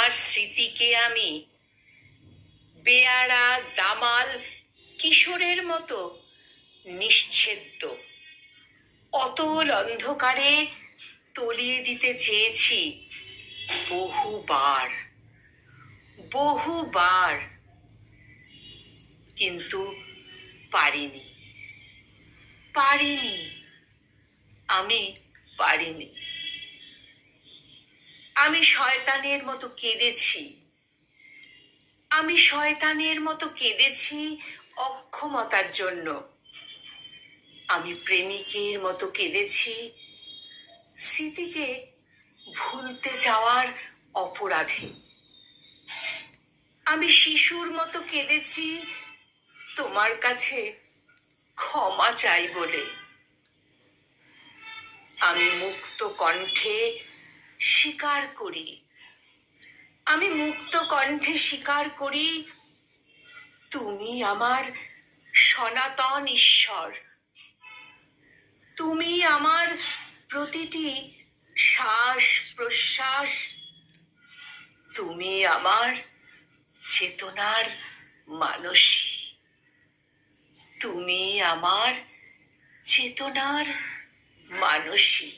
তোমার স্মৃতিকে আমি বেয়াড়া দামাল কিশোরের মতো নিশ্ছেদ্য অতল অন্ধকারে তলিয়ে দিতে চেয়েছি বহুবার বহুবার, কিন্তু পারিনি পারিনি আমি পারিনি। আমি শয়তানের মতো কেঁদেছি, আমি শয়তানের মতো কেঁদেছি অক্ষমতার জন্য। আমি প্রেমিকের মতো কেঁদেছি স্মৃতিকে ভুলতে যাওয়ার অপরাধে। আমি শিশুর মতো কেঁদেছি তোমার কাছে ক্ষমা চাই বলে। আমি মুক্ত কণ্ঠে স্বীকার করি, আমি মুক্ত কণ্ঠে স্বীকার করি তুমি আমার সনাতন ঈশ্বর। তুমি আমার প্রতিটি শ্বাস প্রশ্বাস, তুমি আমার চেতনার মানসী, তুমি আমার চেতনার মানসী।